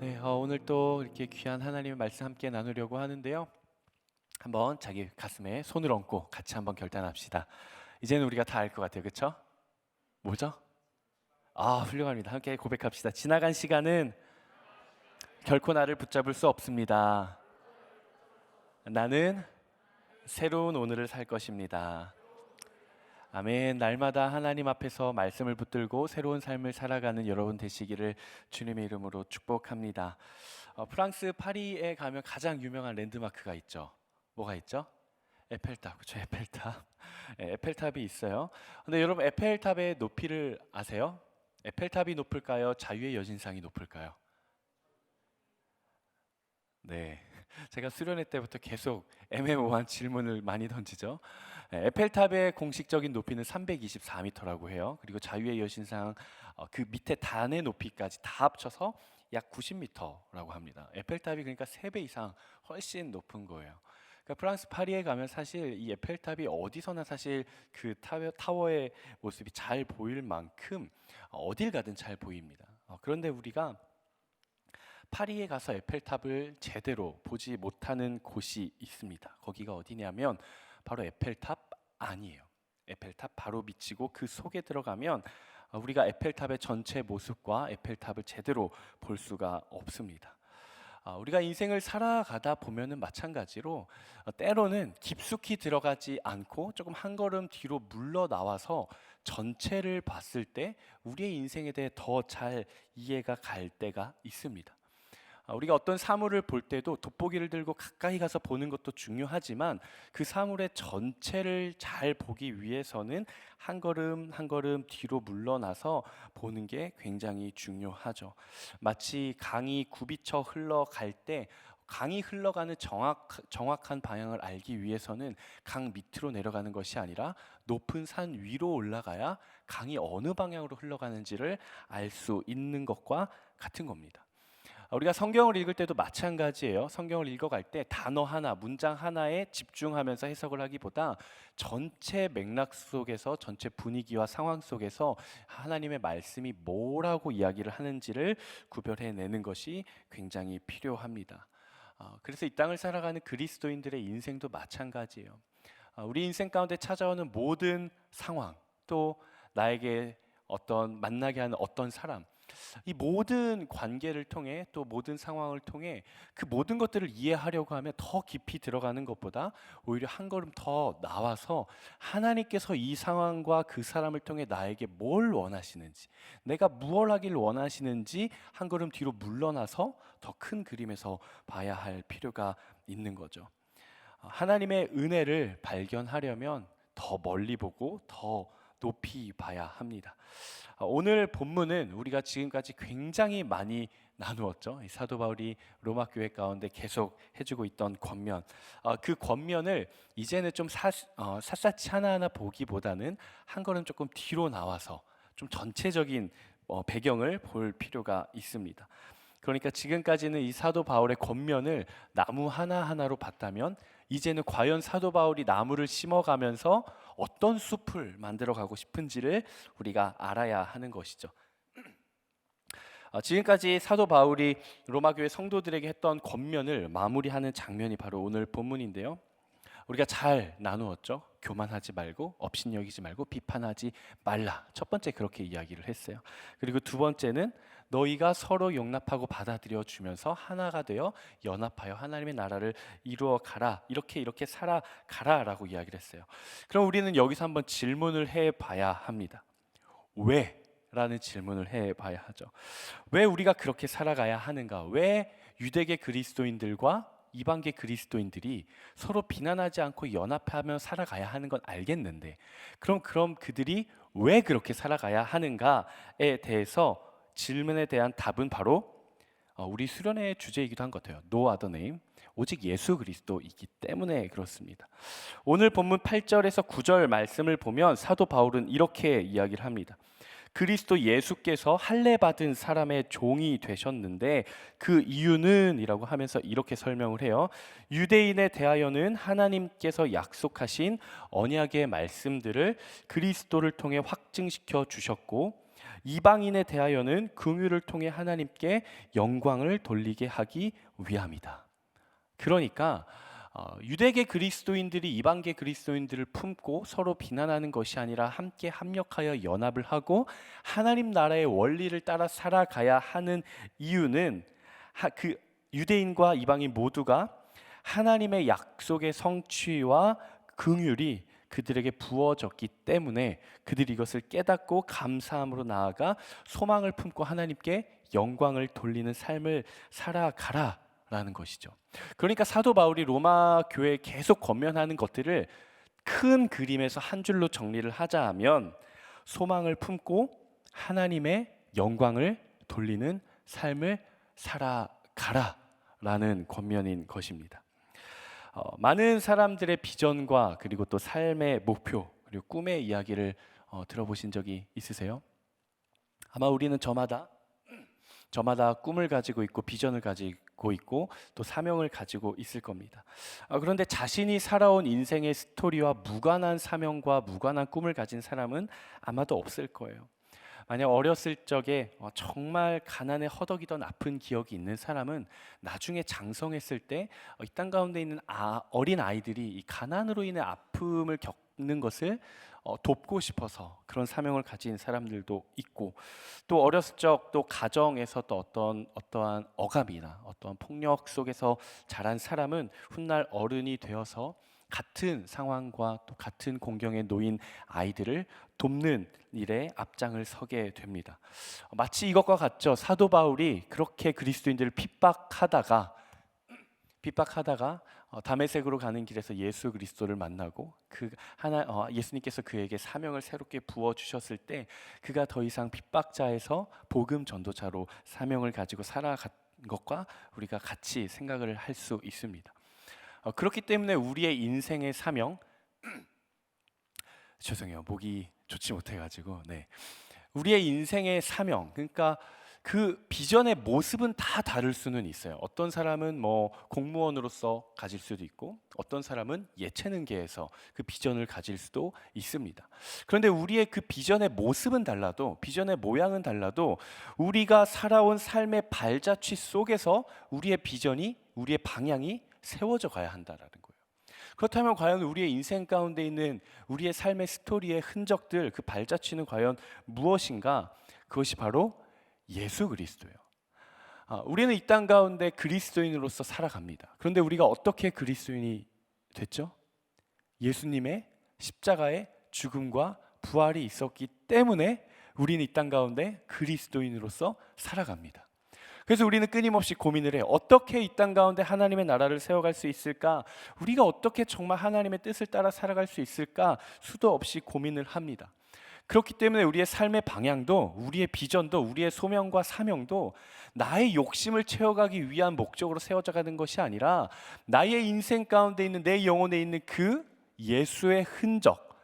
네, 오늘 또 이렇게 귀한 하나님의 말씀 함께 나누려고 하는데요. 한번 자기 가슴에 손을 얹고 같이 한번 결단합시다. 이제는 우리가 다 알 것 같아요, 그렇죠? 뭐죠? 훌륭합니다. 함께 고백합시다. 지나간 시간은 결코 나를 붙잡을 수 없습니다. 나는 새로운 오늘을 살 것입니다. 아멘. 날마다 하나님 앞에서 말씀을 붙들고 새로운 삶을 살아가는 여러분 되시기를 주님의 이름으로 축복합니다. 프랑스 파리에 가면 가장 유명한 랜드마크가 있죠. 뭐가 있죠? 에펠탑. 그렇죠. 에펠탑. 네, 에펠탑이 있어요. 근데 여러분 에펠탑의 높이를 아세요? 에펠탑이 높을까요? 자유의 여신상이 높을까요? 네. 제가 수련회 때부터 계속 애매모호한 질문을 많이 던지죠. 에펠탑의 공식적인 높이는 324m라고 해요. 그리고 자유의 여신상 그 밑에 단의 높이까지 다 합쳐서 약 90m라고 합니다. 에펠탑이 그러니까 3배 이상 훨씬 높은 거예요. 그러니까 프랑스 파리에 가면 사실 이 에펠탑이 어디서나 사실 그 타워의 모습이 잘 보일 만큼 어딜 가든 잘 보입니다. 그런데 우리가 파리에 가서 에펠탑을 제대로 보지 못하는 곳이 있습니다. 거기가 어디냐면 바로 에펠탑 안이에요. 에펠탑 바로 밑이고 그 속에 들어가면 우리가 에펠탑의 전체 모습과 에펠탑을 제대로 볼 수가 없습니다. 우리가 인생을 살아가다 보면은 마찬가지로 때로는 깊숙이 들어가지 않고 조금 한 걸음 뒤로 물러나와서 전체를 봤을 때 우리의 인생에 대해 더 잘 이해가 갈 때가 있습니다. 우리가 어떤 사물을 볼 때도 돋보기를 들고 가까이 가서 보는 것도 중요하지만 그 사물의 전체를 잘 보기 위해서는 한 걸음 한 걸음 뒤로 물러나서 보는 게 굉장히 중요하죠. 마치 강이 굽이쳐 흘러갈 때 강이 흘러가는 정확한 방향을 알기 위해서는 강 밑으로 내려가는 것이 아니라 높은 산 위로 올라가야 강이 어느 방향으로 흘러가는지를 알 수 있는 것과 같은 겁니다. 우리가 성경을 읽을 때도 마찬가지예요. 성경을 읽어갈 때 단어 하나, 문장 하나에 집중하면서 해석을 하기보다 전체 맥락 속에서 전체 분위기와 상황 속에서 하나님의 말씀이 뭐라고 이야기를 하는지를 구별해내는 것이 굉장히 필요합니다. 그래서 이 땅을 살아가는 그리스도인들의 인생도 마찬가지예요. 우리 인생 가운데 찾아오는 모든 상황, 또 나에게 만나게 하는 어떤 사람, 이 모든 관계를 통해 또 모든 상황을 통해 그 모든 것들을 이해하려고 하면 더 깊이 들어가는 것보다 오히려 한 걸음 더 나와서 하나님께서 이 상황과 그 사람을 통해 나에게 뭘 원하시는지, 내가 무엇 하길 원하시는지 한 걸음 뒤로 물러나서 더 큰 그림에서 봐야 할 필요가 있는 거죠. 하나님의 은혜를 발견하려면 더 멀리 보고 더 높이 봐야 합니다. 오늘 본문은 우리가 지금까지 굉장히 많이 나누었죠. 이 사도 바울이 로마 교회 가운데 계속 해주고 있던 권면, 그 권면을 이제는 좀 샅샅이 하나하나 보기보다는 한 걸음 조금 뒤로 나와서 좀 전체적인 배경을 볼 필요가 있습니다. 그러니까 지금까지는 이 사도 바울의 권면을 나무 하나하나로 봤다면 이제는 과연 사도 바울이 나무를 심어가면서 어떤 숲을 만들어 가고 싶은지를 우리가 알아야 하는 것이죠. 지금까지 사도 바울이 로마 교회 성도들에게 했던 권면을 마무리하는 장면이 바로 오늘 본문인데요. 우리가 잘 나누었죠. 교만하지 말고 업신여기지 말고 비판하지 말라. 첫 번째 그렇게 이야기를 했어요. 그리고 두 번째는 너희가 서로 용납하고 받아들여 주면서 하나가 되어 연합하여 하나님의 나라를 이루어 가라. 이렇게 살아가라라고 이야기를 했어요. 그럼 우리는 여기서 한번 질문을 해 봐야 합니다. 왜? 라는 질문을 해 봐야 하죠. 왜 우리가 그렇게 살아가야 하는가? 왜 유대계 그리스도인들과 이방계 그리스도인들이 서로 비난하지 않고 연합하며 살아가야 하는 건 알겠는데 그럼 그들이 왜 그렇게 살아가야 하는가에 대해서 질문에 대한 답은 바로 우리 수련회의 주제이기도 한 것 같아요. No other name. 오직 예수 그리스도이기 때문에 그렇습니다. 오늘 본문 8절에서 9절 말씀을 보면 사도 바울은 이렇게 이야기를 합니다. 그리스도 예수께서 할례 받은 사람의 종이 되셨는데 그 이유는 이라고 하면서 이렇게 설명을 해요. 유대인에 대하여는 하나님께서 약속하신 언약의 말씀들을 그리스도를 통해 확증시켜 주셨고 이방인에 대하여는 긍휼을 통해 하나님께 영광을 돌리게 하기 위함이다. 그러니까 유대계 그리스도인들이 이방계 그리스도인들을 품고 서로 비난하는 것이 아니라 함께 합력하여 연합을 하고 하나님 나라의 원리를 따라 살아가야 하는 이유는 그 유대인과 이방인 모두가 하나님의 약속의 성취와 긍휼이 그들에게 부어졌기 때문에 그들이 이것을 깨닫고 감사함으로 나아가 소망을 품고 하나님께 영광을 돌리는 삶을 살아가라 라는 것이죠. 그러니까 사도 바울이 로마 교회에 계속 권면하는 것들을 큰 그림에서 한 줄로 정리를 하자면 소망을 품고 하나님의 영광을 돌리는 삶을 살아가라 라는 권면인 것입니다. 많은 사람들의 비전과 그리고 또 삶의 목표 그리고 꿈의 이야기를 들어보신 적이 있으세요? 아마 우리는 저마다 꿈을 가지고 있고 비전을 가지고 있고 또 사명을 가지고 있을 겁니다. 그런데 자신이 살아온 인생의 스토리와 무관한 사명과 무관한 꿈을 가진 사람은 아마도 없을 거예요. 만약 어렸을 적에 정말 가난에 허덕이던 아픈 기억이 있는 사람은 나중에 장성했을 때 이 땅 가운데 있는 어린 아이들이 이 가난으로 인해 아픔을 겪는 것을 돕고 싶어서 그런 사명을 가진 사람들도 있고, 또 어렸을 적 또 가정에서 또 어떠한 억압이나 어떠한 폭력 속에서 자란 사람은 훗날 어른이 되어서 같은 상황과 또 같은 공경에 놓인 아이들을 돕는 일에 앞장을 서게 됩니다. 마치 이것과 같죠. 사도 바울이 그렇게 그리스도인들을 핍박하다가 다메섹으로 가는 길에서 예수 그리스도를 만나고 예수님께서 그에게 사명을 새롭게 부어 주셨을 때 그가 더 이상 핍박자에서 복음 전도자로 사명을 가지고 살아간 것과 우리가 같이 생각을 할 수 있습니다. 그렇기 때문에 우리의 인생의 사명 죄송해요. 목이 좋지 못해가지고 우리의 인생의 사명, 그러니까 그 비전의 모습은 다 다를 수는 있어요. 어떤 사람은 공무원으로서 가질 수도 있고 어떤 사람은 예체능계에서 그 비전을 가질 수도 있습니다. 그런데 우리의 그 비전의 모습은 달라도, 비전의 모양은 달라도 우리가 살아온 삶의 발자취 속에서 우리의 비전이, 우리의 방향이 세워져 가야 한다라는 거예요. 그렇다면 과연 우리의 인생 가운데 있는 우리의 삶의 스토리의 흔적들, 그 발자취는 과연 무엇인가? 그것이 바로 예수 그리스도예요. 우리는 이 땅 가운데 그리스도인으로서 살아갑니다. 그런데 우리가 어떻게 그리스도인이 됐죠? 예수님의 십자가의 죽음과 부활이 있었기 때문에 우리는 이 땅 가운데 그리스도인으로서 살아갑니다. 그래서 우리는 끊임없이 고민을 해요. 어떻게 이 땅 가운데 하나님의 나라를 세워갈 수 있을까? 우리가 어떻게 정말 하나님의 뜻을 따라 살아갈 수 있을까? 수도 없이 고민을 합니다. 그렇기 때문에 우리의 삶의 방향도, 우리의 비전도, 우리의 소명과 사명도 나의 욕심을 채워가기 위한 목적으로 세워져 가는 것이 아니라 나의 인생 가운데 있는, 내 영혼에 있는 그 예수의 흔적,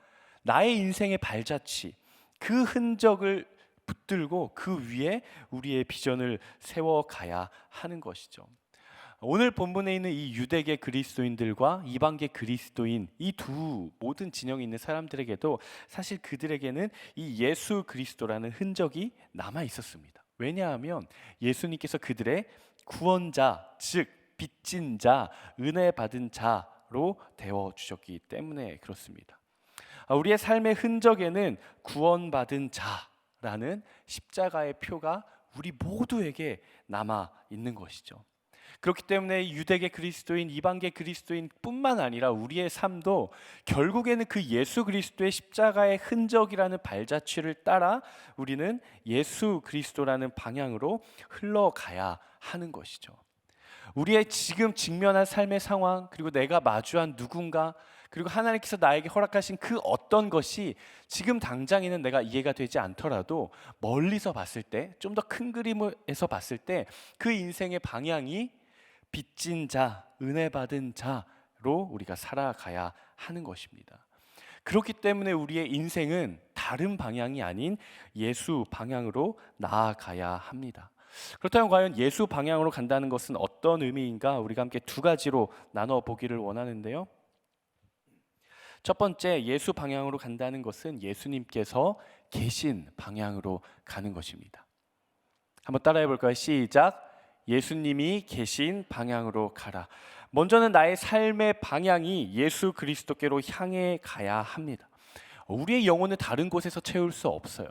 나의 인생의 발자취, 그 흔적을 붙들고 그 위에 우리의 비전을 세워가야 하는 것이죠. 오늘 본문에 있는 이 유대계 그리스도인들과 이방계 그리스도인, 이 두 모든 진영에 있는 사람들에게도 사실 그들에게는 이 예수 그리스도라는 흔적이 남아 있었습니다. 왜냐하면 예수님께서 그들의 구원자, 즉 빚진 자, 은혜 받은 자로 되어 주셨기 때문에 그렇습니다. 우리의 삶의 흔적에는 구원받은 자라는 십자가의 표가 우리 모두에게 남아 있는 것이죠. 그렇기 때문에 유대계 그리스도인, 이방계 그리스도인 뿐만 아니라 우리의 삶도 결국에는 그 예수 그리스도의 십자가의 흔적이라는 발자취를 따라 우리는 예수 그리스도라는 방향으로 흘러가야 하는 것이죠. 우리의 지금 직면한 삶의 상황, 그리고 내가 마주한 누군가, 그리고 하나님께서 나에게 허락하신 그 어떤 것이 지금 당장에는 내가 이해가 되지 않더라도 멀리서 봤을 때, 좀 더 큰 그림에서 봤을 때 그 인생의 방향이 빚진 자, 은혜 받은 자로 우리가 살아가야 하는 것입니다. 그렇기 때문에 우리의 인생은 다른 방향이 아닌 예수 방향으로 나아가야 합니다. 그렇다면 과연 예수 방향으로 간다는 것은 어떤 의미인가? 우리가 함께 두 가지로 나눠 보기를 원하는데요. 첫 번째, 예수 방향으로 간다는 것은 예수님께서 계신 방향으로 가는 것입니다. 한번 따라해 볼까요? 시작. 예수님이 계신 방향으로 가라. 먼저는 나의 삶의 방향이 예수 그리스도께로 향해 가야 합니다. 우리의 영혼은 다른 곳에서 채울 수 없어요.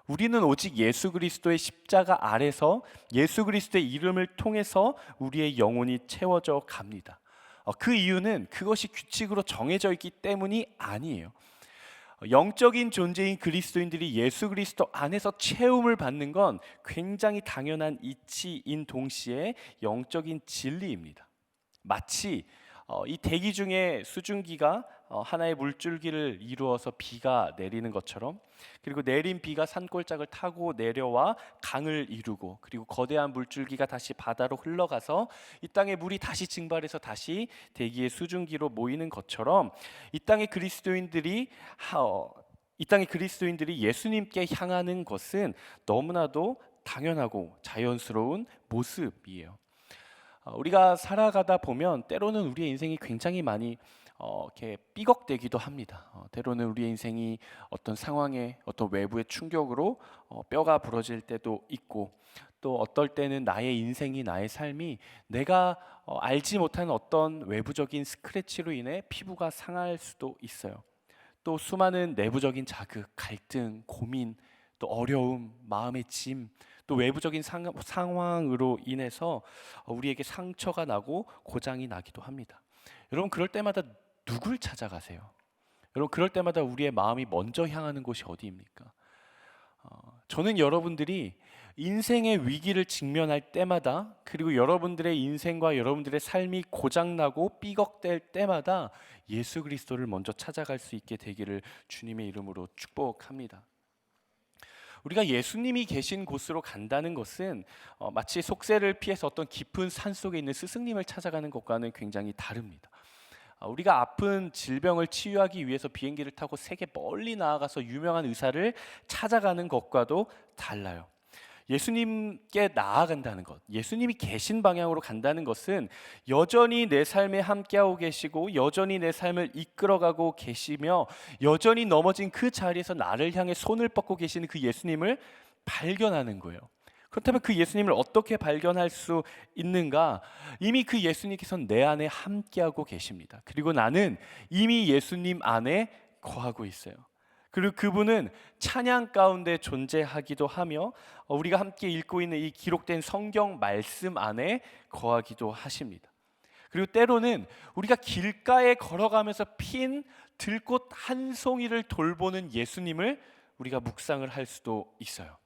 우리는 오직 예수 그리스도의 십자가 아래서 예수 그리스도의 이름을 통해서 우리의 영혼이 채워져 갑니다. 그 이유는 그것이 규칙으로 정해져 있기 때문이 아니에요. 영적인 존재인 그리스도인들이 예수 그리스도 안에서 채움을 받는 건 굉장히 당연한 이치인 동시에 영적인 진리입니다. 마치 이 대기 중에 수증기가 하나의 물줄기를 이루어서 비가 내리는 것처럼, 그리고 내린 비가 산골짜기를 타고 내려와 강을 이루고, 그리고 거대한 물줄기가 다시 바다로 흘러가서 이 땅에 물이 다시 증발해서 다시 대기의 수증기로 모이는 것처럼 이 땅의 그리스도인들이 예수님께 향하는 것은 너무나도 당연하고 자연스러운 모습이에요. 우리가 살아가다 보면 때로는 우리의 인생이 굉장히 많이 이렇게 삐걱대기도 합니다. 때로는 우리의 인생이 어떤 상황에, 어떤 외부의 충격으로 뼈가 부러질 때도 있고, 또 어떨 때는 나의 인생이, 나의 삶이 내가 알지 못하는 어떤 외부적인 스크래치로 인해 피부가 상할 수도 있어요. 또 수많은 내부적인 자극, 갈등, 고민, 또 어려움, 마음의 짐, 또 외부적인 상황으로 인해서 우리에게 상처가 나고 고장이 나기도 합니다. 여러분, 그럴 때마다 누굴 찾아가세요? 여러분, 그럴 때마다 우리의 마음이 먼저 향하는 곳이 어디입니까? 저는 여러분들이 인생의 위기를 직면할 때마다, 그리고 여러분들의 인생과 여러분들의 삶이 고장나고 삐걱댈 때마다 예수 그리스도를 먼저 찾아갈 수 있게 되기를 주님의 이름으로 축복합니다. 우리가 예수님이 계신 곳으로 간다는 것은 마치 속세를 피해서 어떤 깊은 산 속에 있는 스승님을 찾아가는 것과는 굉장히 다릅니다. 우리가 아픈 질병을 치유하기 위해서 비행기를 타고 세계 멀리 나아가서 유명한 의사를 찾아가는 것과도 달라요. 예수님께 나아간다는 것, 예수님이 계신 방향으로 간다는 것은 여전히 내 삶에 함께하고 계시고 여전히 내 삶을 이끌어가고 계시며 여전히 넘어진 그 자리에서 나를 향해 손을 뻗고 계시는 그 예수님을 발견하는 거예요. 그렇다면 그 예수님을 어떻게 발견할 수 있는가? 이미 그 예수님께서는 내 안에 함께하고 계십니다. 그리고 나는 이미 예수님 안에 거하고 있어요. 그리고 그분은 찬양 가운데 존재하기도 하며 우리가 함께 읽고 있는 이 기록된 성경 말씀 안에 거하기도 하십니다. 그리고 때로는 우리가 길가에 걸어가면서 핀 들꽃 한 송이를 돌보는 예수님을 우리가 묵상을 할 수도 있어요.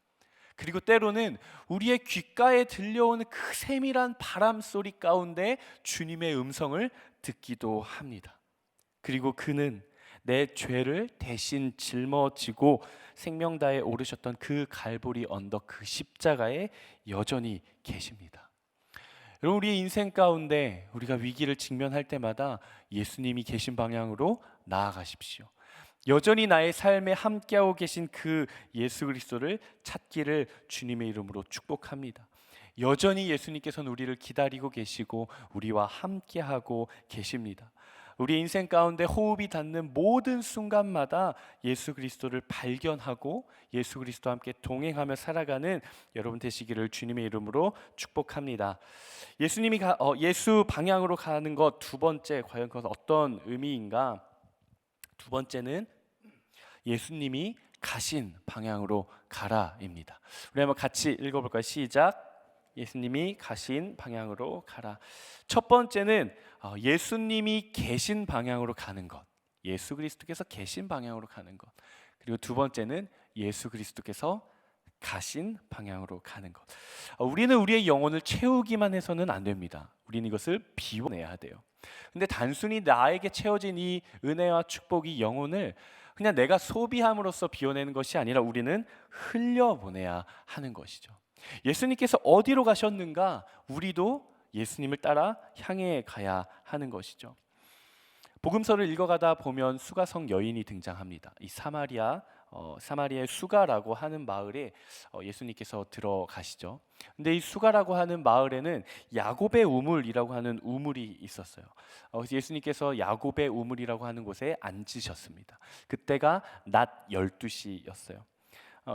그리고 때로는 우리의 귓가에 들려오는 그 세밀한 바람 소리 가운데 주님의 음성을 듣기도 합니다. 그리고 그는 내 죄를 대신 짊어지고 생명다에 오르셨던 그 갈보리 언덕, 그 십자가에 여전히 계십니다. 여러분, 우리의 인생 가운데 우리가 위기를 직면할 때마다 예수님이 계신 방향으로 나아가십시오. 여전히 나의 삶에 함께하고 계신 그 예수 그리스도를 찾기를 주님의 이름으로 축복합니다. 여전히 예수님께서는 우리를 기다리고 계시고 우리와 함께하고 계십니다. 우리 인생 가운데 호흡이 닿는 모든 순간마다 예수 그리스도를 발견하고 예수 그리스도와 함께 동행하며 살아가는 여러분 되시기를 주님의 이름으로 축복합니다. 예수 방향으로 가는 것 두 번째, 과연 그것은 어떤 의미인가? 두 번째는 예수님이 가신 방향으로 가라입니다. 우리 한번 같이 읽어볼까요? 시작. 예수님이 가신 방향으로 가라. 첫 번째는 예수님이 계신 방향으로 가는 것, 예수 그리스도께서 계신 방향으로 가는 것. 그리고 두 번째는 예수 그리스도께서 가신 방향으로 가는 것. 우리는 우리의 영혼을 채우기만 해서는 안 됩니다. 우리는 이것을 비워내야 돼요. 근데 단순히 나에게 채워진 이 은혜와 축복이 영혼을 그냥 내가 소비함으로써 비워내는 것이 아니라 우리는 흘려보내야 하는 것이죠. 예수님께서 어디로 가셨는가? 우리도 예수님을 따라 향해 가야 하는 것이죠. 복음서를 읽어가다 보면 수가성 여인이 등장합니다. 이 사마리아의 수가라고 하는 마을에 예수님께서 들어가시죠. 근데 이 수가라고 하는 마을에는 야곱의 우물이라고 하는 우물이 있었어요. 그래서 예수님께서 야곱의 우물이라고 하는 곳에 앉으셨습니다. 그때가 낮 12시였어요.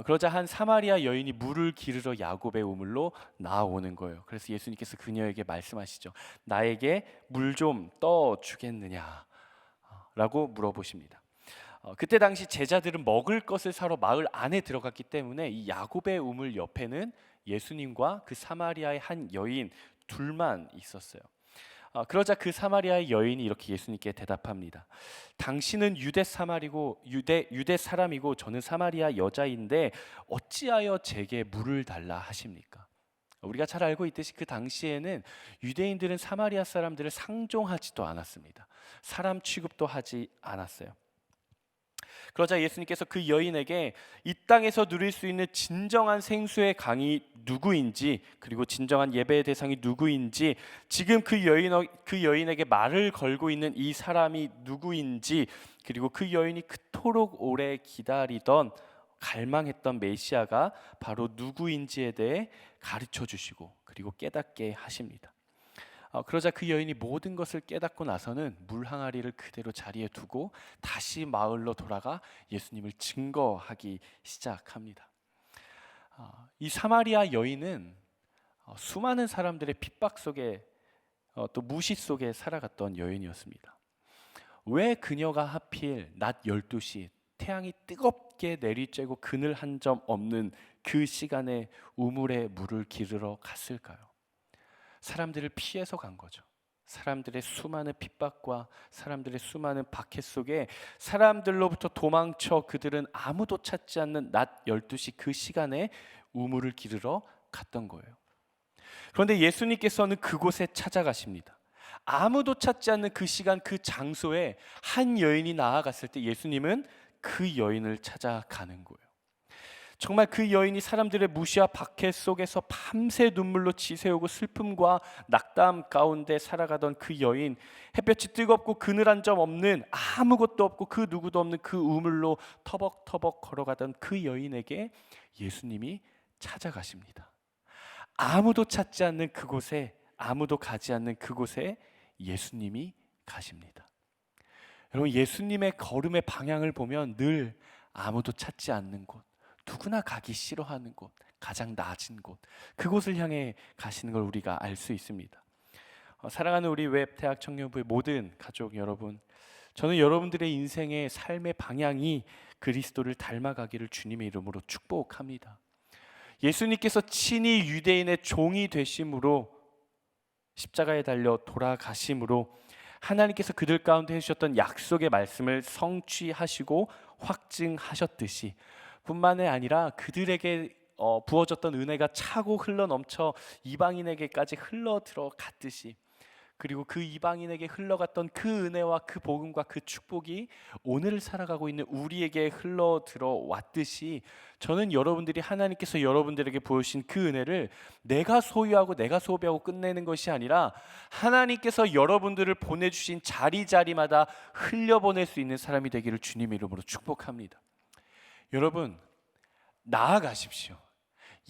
그러자 한 사마리아 여인이 물을 기르러 야곱의 우물로 나아오는 거예요. 그래서 예수님께서 그녀에게 말씀하시죠. 나에게 물 좀 떠 주겠느냐? 라고 물어보십니다. 그때 당시 제자들은 먹을 것을 사러 마을 안에 들어갔기 때문에 이 야곱의 우물 옆에는 예수님과 그 사마리아의 한 여인 둘만 있었어요. 그러자 그 사마리아의 여인이 이렇게 예수님께 대답합니다. 당신은 유대 사람이고 저는 사마리아 여자인데 어찌하여 제게 물을 달라 하십니까? 우리가 잘 알고 있듯이 그 당시에는 유대인들은 사마리아 사람들을 상종하지도 않았습니다. 사람 취급도 하지 않았어요. 그러자 예수님께서 그 여인에게 이 땅에서 누릴 수 있는 진정한 생수의 강이 누구인지, 그리고 진정한 예배의 대상이 누구인지, 지금 그 여인에게 말을 걸고 있는 이 사람이 누구인지, 그리고 그 여인이 그토록 오래 기다리던 갈망했던 메시아가 바로 누구인지에 대해 가르쳐 주시고 그리고 깨닫게 하십니다. 그러자 그 여인이 모든 것을 깨닫고 나서는 물 항아리를 그대로 자리에 두고 다시 마을로 돌아가 예수님을 증거하기 시작합니다. 이 사마리아 여인은 수많은 사람들의 핍박 속에 또 무시 속에 살아갔던 여인이었습니다. 왜 그녀가 하필 낮 12시 태양이 뜨겁게 내리쬐고 그늘 한 점 없는 그 시간에 우물에 물을 기르러 갔을까요? 사람들을 피해서 간 거죠. 사람들의 수많은 핍박과 사람들의 수많은 박해 속에 사람들로부터 도망쳐 그들은 아무도 찾지 않는 낮 12시 그 시간에 우물을 기르러 갔던 거예요. 그런데 예수님께서는 그곳에 찾아가십니다. 아무도 찾지 않는 그 시간 그 장소에 한 여인이 나아갔을 때 예수님은 그 여인을 찾아가는 거예요. 정말 그 여인이 사람들의 무시와 박해 속에서 밤새 눈물로 지새우고 슬픔과 낙담 가운데 살아가던 그 여인, 햇볕이 뜨겁고 그늘 한 점 없는 아무것도 없고 그 누구도 없는 그 우물로 터벅터벅 걸어가던 그 여인에게 예수님이 찾아가십니다. 아무도 찾지 않는 그곳에, 아무도 가지 않는 그곳에 예수님이 가십니다. 여러분, 예수님의 걸음의 방향을 보면 늘 아무도 찾지 않는 곳, 누구나 가기 싫어하는 곳, 가장 낮은 곳, 그곳을 향해 가시는 걸 우리가 알 수 있습니다. 사랑하는 우리 웹대학 청년부의 모든 가족 여러분, 저는 여러분들의 인생의 삶의 방향이 그리스도를 닮아가기를 주님의 이름으로 축복합니다. 예수님께서 친히 유대인의 종이 되심으로 십자가에 달려 돌아가심으로 하나님께서 그들 가운데 해주셨던 약속의 말씀을 성취하시고 확증하셨듯이 뿐만이 아니라 그들에게 부어졌던 은혜가 차고 흘러넘쳐 이방인에게까지 흘러들어갔듯이, 그리고 그 이방인에게 흘러갔던 그 은혜와 그 복음과 그 축복이 오늘 살아가고 있는 우리에게 흘러들어왔듯이, 저는 여러분들이 하나님께서 여러분들에게 보여주신 그 은혜를 내가 소유하고 내가 소비하고 끝내는 것이 아니라 하나님께서 여러분들을 보내주신 자리자리마다 흘려보낼 수 있는 사람이 되기를 주님의 이름으로 축복합니다. 여러분, 나아가십시오.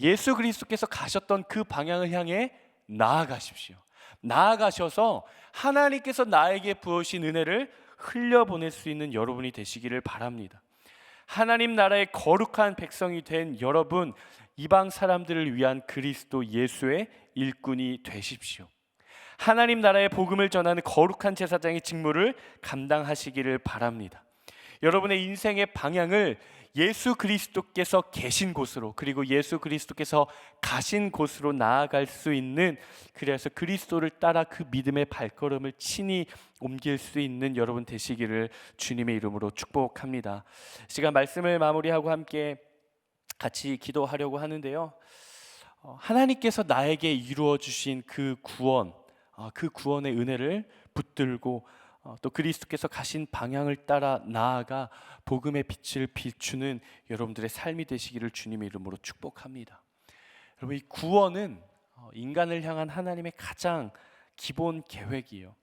예수 그리스도께서 가셨던 그 방향을 향해 나아가십시오. 나아가셔서 하나님께서 나에게 부으신 은혜를 흘려보낼 수 있는 여러분이 되시기를 바랍니다. 하나님 나라의 거룩한 백성이 된 여러분, 이방 사람들을 위한 그리스도 예수의 일꾼이 되십시오. 하나님 나라의 복음을 전하는 거룩한 제사장의 직무를 감당하시기를 바랍니다. 여러분의 인생의 방향을 예수 그리스도께서 계신 곳으로, 그리고 예수 그리스도께서 가신 곳으로 나아갈 수 있는, 그래서 그리스도를 따라 그 믿음의 발걸음을 친히 옮길 수 있는 여러분 되시기를 주님의 이름으로 축복합니다. 시간 말씀을 마무리하고 함께 같이 기도하려고 하는데요, 하나님께서 나에게 이루어 주신 그 구원, 그 구원의 은혜를 붙들고 또 그리스도께서 가신 방향을 따라 나아가 복음의 빛을 비추는 여러분들의 삶이 되시기를 주님의 이름으로 축복합니다. 여러분, 이 구원은 인간을 향한 하나님의 가장 기본 계획이에요.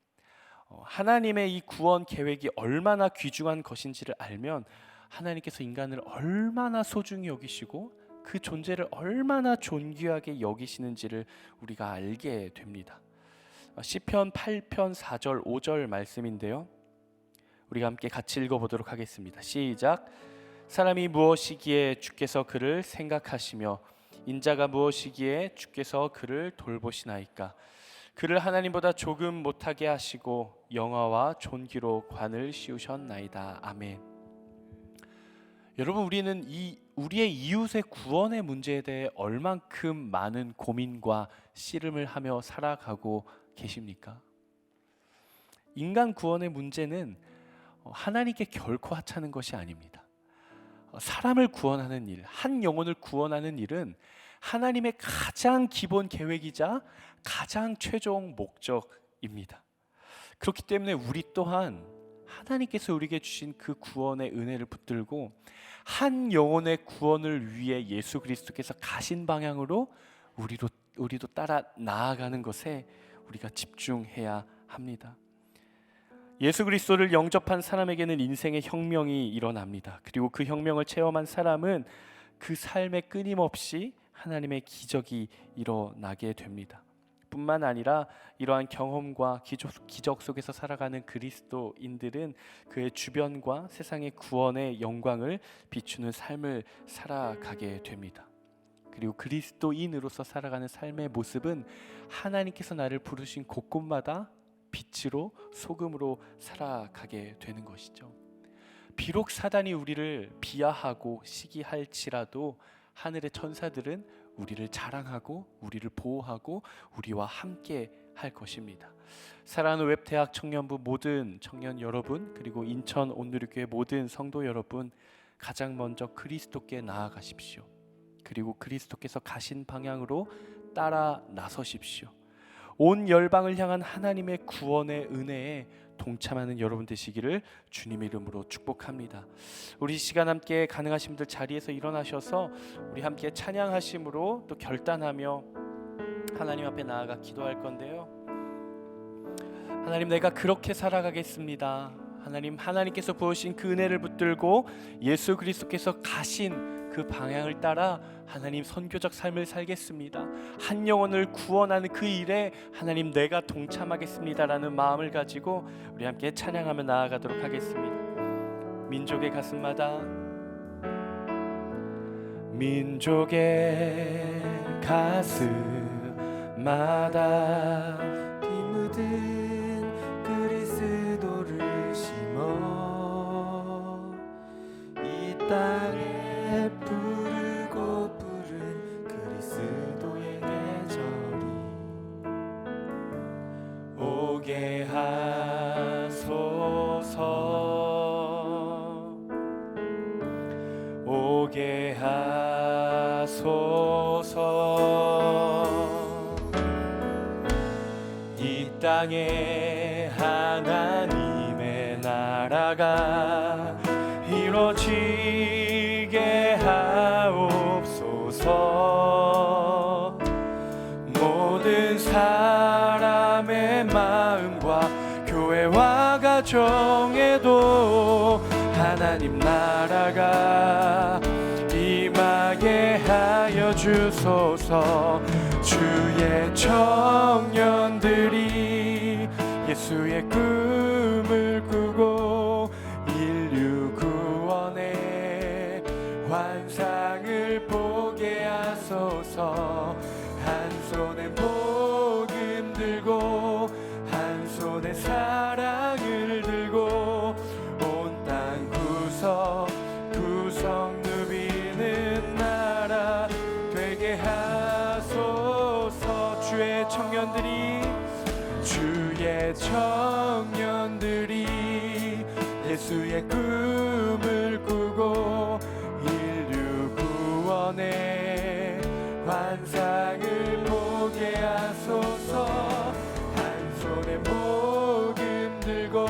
하나님의 이 구원 계획이 얼마나 귀중한 것인지를 알면 하나님께서 인간을 얼마나 소중히 여기시고 그 존재를 얼마나 존귀하게 여기시는지를 우리가 알게 됩니다. 시편 8편 4절 5절 말씀인데요, 우리가 함께 같이 읽어보도록 하겠습니다. 시작. 사람이 무엇이기에 주께서 그를 생각하시며 인자가 무엇이기에 주께서 그를 돌보시나이까. 그를 하나님보다 조금 못하게 하시고 영화와 존귀로 관을 씌우셨나이다. 아멘. 여러분, 우리는 우리의 이웃의 구원의 문제에 대해 얼만큼 많은 고민과 씨름을 하며 살아가고 계십니까? 인간 구원의 문제는 하나님께 결코 하찮은 것이 아닙니다. 사람을 구원하는 일, 한 영혼을 구원하는 일은 하나님의 가장 기본 계획이자 가장 최종 목적입니다. 그렇기 때문에 우리 또한 하나님께서 우리에게 주신 그 구원의 은혜를 붙들고 한 영혼의 구원을 위해 예수 그리스도께서 가신 방향으로 우리도 따라 나아가는 것에 우리가 집중해야 합니다. 예수 그리스도를 영접한 사람에게는 인생의 혁명이 일어납니다. 그리고 그 혁명을 체험한 사람은 그 삶에 끊임없이 하나님의 기적이 일어나게 됩니다. 뿐만 아니라 이러한 경험과 기적 속에서 살아가는 그리스도인들은 그의 주변과 세상의 구원의 영광을 비추는 삶을 살아가게 됩니다. 그리고 그리스도인으로서 살아가는 삶의 모습은 하나님께서 나를 부르신 곳곳마다 빛으로 소금으로 살아가게 되는 것이죠. 비록 사단이 우리를 비하하고 시기할지라도 하늘의 천사들은 우리를 자랑하고 우리를 보호하고 우리와 함께 할 것입니다. 사랑하는 웹대학 청년부 모든 청년 여러분, 그리고 인천 온누리교회 모든 성도 여러분, 가장 먼저 그리스도께 나아가십시오. 그리고 그리스도께서 가신 방향으로 따라 나서십시오. 온 열방을 향한 하나님의 구원의 은혜에 동참하는 여러분 되시기를 주님의 이름으로 축복합니다. 우리 시간 함께 가능하신 분들 자리에서 일어나셔서 우리 함께 찬양하심으로 또 결단하며 하나님 앞에 나아가 기도할 건데요. 하나님, 내가 그렇게 살아가겠습니다. 하나님께서 부으신 그 은혜를 붙들고 예수 그리스도께서 가신 그 방향을 따라 하나님 선교적 삶을 살겠습니다. 한 영혼을 구원하는 그 일에 하나님 내가 동참하겠습니다라는 마음을 가지고 우리 함께 찬양하며 나아가도록 하겠습니다. 민족의 가슴마다, 민족의 가슴마다 피 묻은 그리스도를 심어 이 땅에 부르고 부른 그리스도의 계절이 오게 하소서, 오게 하소서. 이 땅에 하나님의 나라가 이루어지게 하옵소서. 모든 사람의 마음과 교회와 가정에도 하나님 나라가 임하게 하여 주소서. 주의 청년들이 예수의 꿈을 꾸고 인류 구원의 환상을 보게 하소서. 한 손에 복음 들고 한 손에 사랑을 들고 온 땅 구석 누비는 나라 되게 하소서. 주의 청년들이 예수의 꿈을 꾸고 인류 구원의 환상을 보게 하소서. 한 손에 복음 들고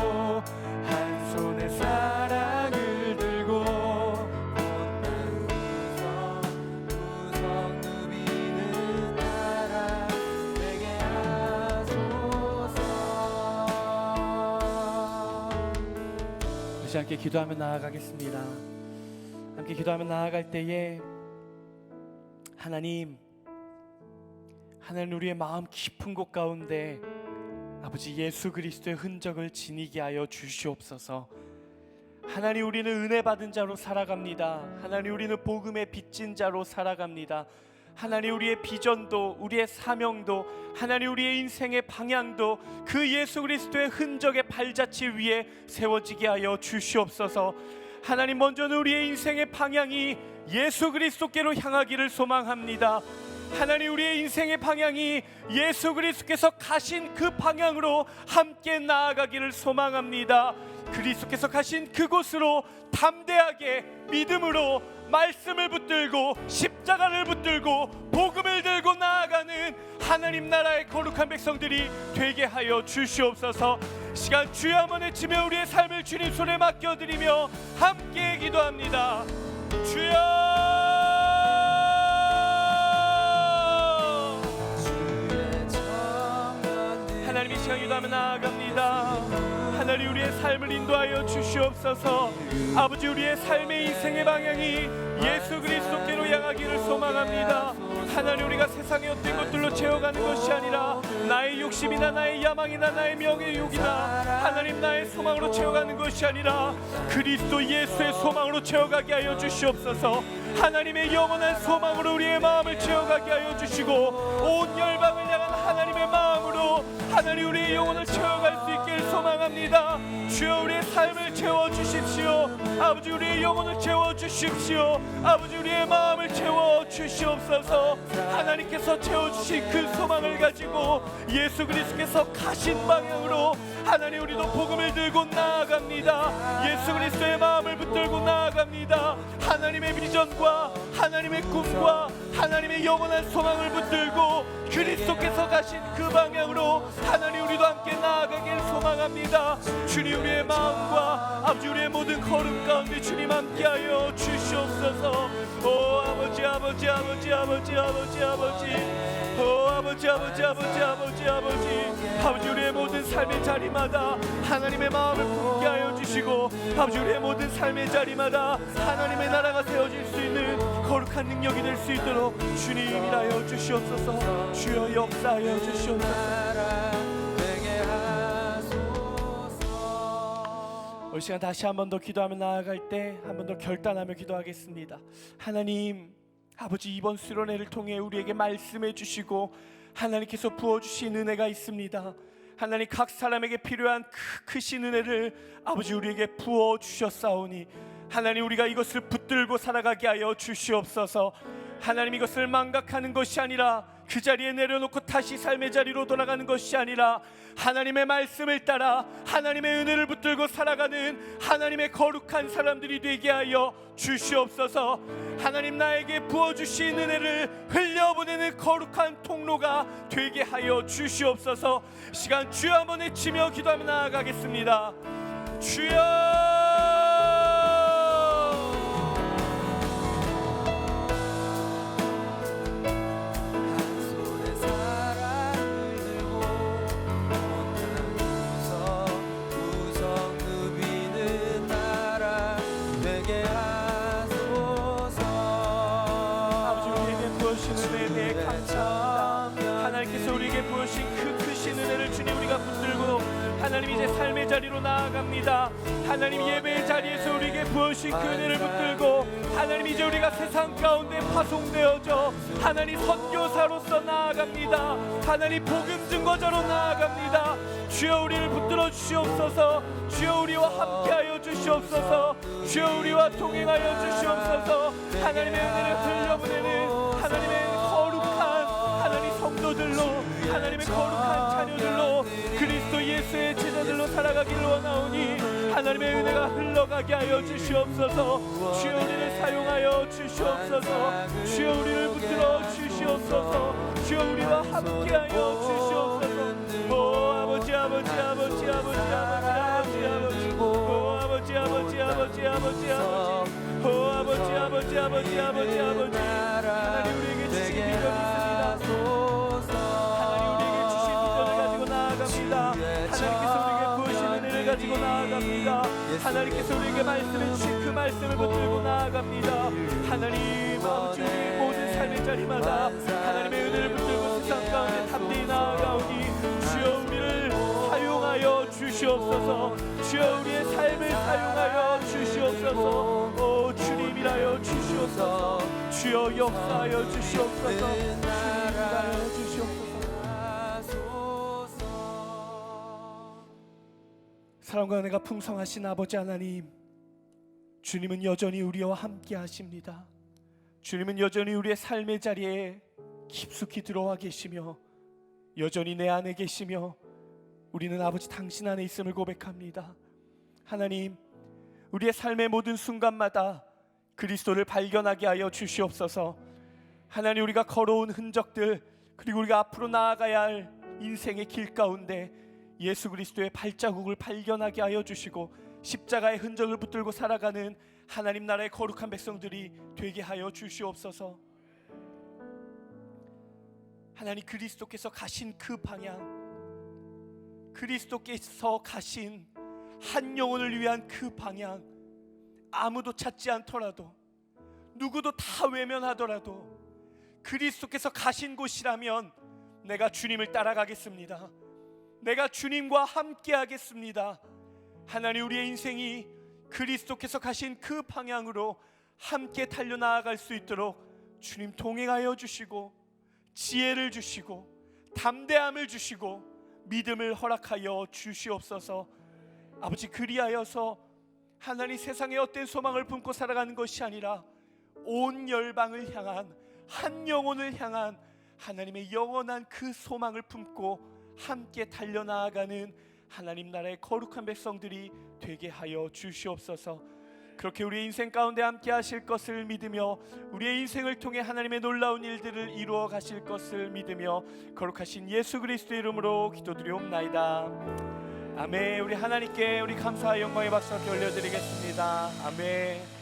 한 손에 사랑을 들고 온 땅 구석 누비는 나라 되게 하소서. 다시 함께 기도하며 나아가겠습니다. 함께 기도하며 나아갈 때에 하나님 우리의 마음 깊은 곳 가운데 아버지 예수 그리스도의 흔적을 지니게 하여 주시옵소서. 하나님, 우리는 은혜 받은 자로 살아갑니다. 하나님, 우리는 복음의 빚진 자로 살아갑니다. 하나님, 우리의 비전도, 우리의 사명도, 하나님, 우리의 인생의 방향도 그 예수 그리스도의 흔적의 발자취 위에 세워지게 하여 주시옵소서. 하나님, 먼저는 우리의 인생의 방향이 예수 그리스도께로 향하기를 소망합니다. 하나님, 우리의 인생의 방향이 예수 그리스도께서 가신 그 방향으로 함께 나아가기를 소망합니다. 그리스도께서 가신 그곳으로 담대하게 믿음으로 말씀을 붙들고 십자가를 붙들고 복음을 들고 나아가는 하나님 나라의 거룩한 백성들이 되게 하여 주시옵소서. 시간 주여 한번 외치며 우리의 삶을 주님 손에 맡겨드리며 함께 기도합니다. 주여, 하나님, 이 시간 기도하며 나아갑니다. 하나님, 우리의 삶을 인도하여 주시옵소서. 아버지, 우리의 삶의 인생의 방향이 예수 그리스도께로 향하기를 소망합니다. 하나님, 우리가 세상의 어떤 것들로 채워가는 것이 아니라 나의 욕심이나 나의 야망이나 나의 명예욕이나 하나님 나의 소망으로 채워가는 것이 아니라 그리스도 예수의 소망으로 채워가게 하여 주시옵소서. 하나님의 영원한 소망으로 우리의 마음을 채워가게 하여 주시고 온 열방을 향한 하나님의 마음으로 하나님 우리의 영혼을 채워갈 수 있기를 소망합니다. 주여, 우리의 삶을 채워주십시오. 아버지, 우리의 영혼을 채워주십시오. 아버지, 우리의 마음을 채워주시옵소서. 하나님께서 채워주신 그 소망을 가지고 예수 그리스도께서 가신 방향으로 하나님, 우리도 복음을 들고 나아갑니다. 예수 그리스도의 마음을 붙들고 나아갑니다. 하나님의 비전과 하나님의 꿈과 하나님의 영원한 소망을 붙들고 그리스도께서 가신 그 방향으로 하나님, 우리도 함께 나아가길 소망합니다. 주님, 우리의 마음과 아버지, 우리의 모든 걸음 가운데 주님 함께하여 주시옵소서. 오 아버지, 아버지, 아버지, 아버지, 아버지, 아버지, 오 아버지, 아버지, 아버지, 아버지, 아버지, 아버지, 우리의 모든 삶의 자리마다 하나님의 마음을 품게 하여 주시고 아버지, 우리의 모든 삶의 자리마다 하나님의 나라가 세워질 수 있는 거룩한 능력이 될 수 있도록 주님 일하여 주시옵소서. 주여, 역사하여 주시옵소서. 이 시간 다시 한 번 더 기도하며 나아갈 때 한 번 더 결단하며 기도하겠습니다. 하나님, 아버지, 이번 수련회를 통해 우리에게 말씀해 주시고 하나님께서 부어주신 은혜가 있습니다. 하나님, 각 사람에게 필요한 크신 은혜를 아버지 우리에게 부어주셨사오니 하나님, 우리가 이것을 붙들고 살아가게 하여 주시옵소서. 하나님, 이것을 망각하는 것이 아니라 그 자리에 내려놓고 다시 삶의 자리로 돌아가는 것이 아니라 하나님의 말씀을 따라 하나님의 은혜를 붙들고 살아가는 하나님의 거룩한 사람들이 되게 하여 주시옵소서. 하나님, 나에게 부어주신 은혜를 흘려보내는 거룩한 통로가 되게 하여 주시옵소서. 시간 주여 한번 외치며 기도하며 나아가겠습니다. 주여, 하나님, 이제 삶의 자리로 나아갑니다. 하나님, 예배의 자리에서 우리에게 부어주신 그 은혜를 붙들고 하나님, 이제 우리가 세상 가운데 파송되어져 하나님 선교사로서 나아갑니다. 하나님, 복음 증거자로 나아갑니다. 주여, 우리를 붙들어 주시옵소서. 주여, 우리와 함께하여 주시옵소서. 주여, 우리와 동행하여 주시옵소서. 하나님의 은혜를 흘려보내는 하나님의 거룩한 하나님 성도들로, 하나님의 거룩한 자녀들로, 그리스도 예수의 제자들로 살아가기를 원하오니 하나님의 은혜가 흘러가게 하여 주시옵소서. 주여, 우리를 사용하여 주시옵소서. 주여, 우리를 붙들어 주시옵소서. 주여, 우리와 함께하여 주시옵소서. 오 아버지, 아버지, 아버지, 아버지, 아버지, 아버지, 오 아버지, 아버지, 아버지, 아버지, 아버지, 오 아버지, 아버지, 아버지, 아버지, 아버지, 하나님, 우리에게 주신 비전이 있습니다. 하나님께서 우리에게 부으신 은혜를 가지고 나아갑니다. 하나님께서 우리에게 말씀해 주신 그 말씀을 붙들고 나아갑니다. 하나님, 아버지, 우리의 모든 삶의 자리마다 하나님의 은혜를 붙들고 세상 가운데 담대히 나아가오니 주여, 우리를 사용하여 주시옵소서. 주여, 우리의 삶을 사용하여 주시옵소서. 주시옵소서. 오 주님이라여 주시옵소서. 주여 역사하여 주시옵소서. 주님이라여 주시옵소서. 사랑과 은혜가 풍성하신 아버지 하나님, 주님은 여전히 우리와 함께 하십니다. 주님은 여전히 우리의 삶의 자리에 깊숙이 들어와 계시며 여전히 내 안에 계시며 우리는 아버지 당신 안에 있음을 고백합니다. 하나님, 우리의 삶의 모든 순간마다 그리스도를 발견하게 하여 주시옵소서. 하나님, 우리가 걸어온 흔적들, 그리고 우리가 앞으로 나아가야 할 인생의 길 가운데 예수 그리스도의 발자국을 발견하게 하여 주시고 십자가의 흔적을 붙들고 살아가는 하나님 나라의 거룩한 백성들이 되게 하여 주시옵소서. 하나님, 그리스도께서 가신 그 방향, 그리스도께서 가신 한 영혼을 위한 그 방향, 아무도 찾지 않더라도, 누구도 다 외면하더라도 그리스도께서 가신 곳이라면 내가 주님을 따라가겠습니다. 내가 주님과 함께 하겠습니다. 하나님, 우리의 인생이 그리스도께서 가신 그 방향으로 함께 달려나아갈 수 있도록 주님 동행하여 주시고 지혜를 주시고 담대함을 주시고 믿음을 허락하여 주시옵소서. 아버지, 그리하여서 하나님 세상에 어떤 소망을 품고 살아가는 것이 아니라 온 열방을 향한, 한 영혼을 향한 하나님의 영원한 그 소망을 품고 함께 달려나아가는 하나님 나라의 거룩한 백성들이 되게 하여 주시옵소서. 그렇게 우리의 인생 가운데 함께 하실 것을 믿으며 우리의 인생을 통해 하나님의 놀라운 일들을 이루어 가실 것을 믿으며 거룩하신 예수 그리스도의 이름으로 기도드리옵나이다. 아멘. 우리 하나님께 우리 감사와 영광의 박수 함께 올려드리겠습니다. 아멘.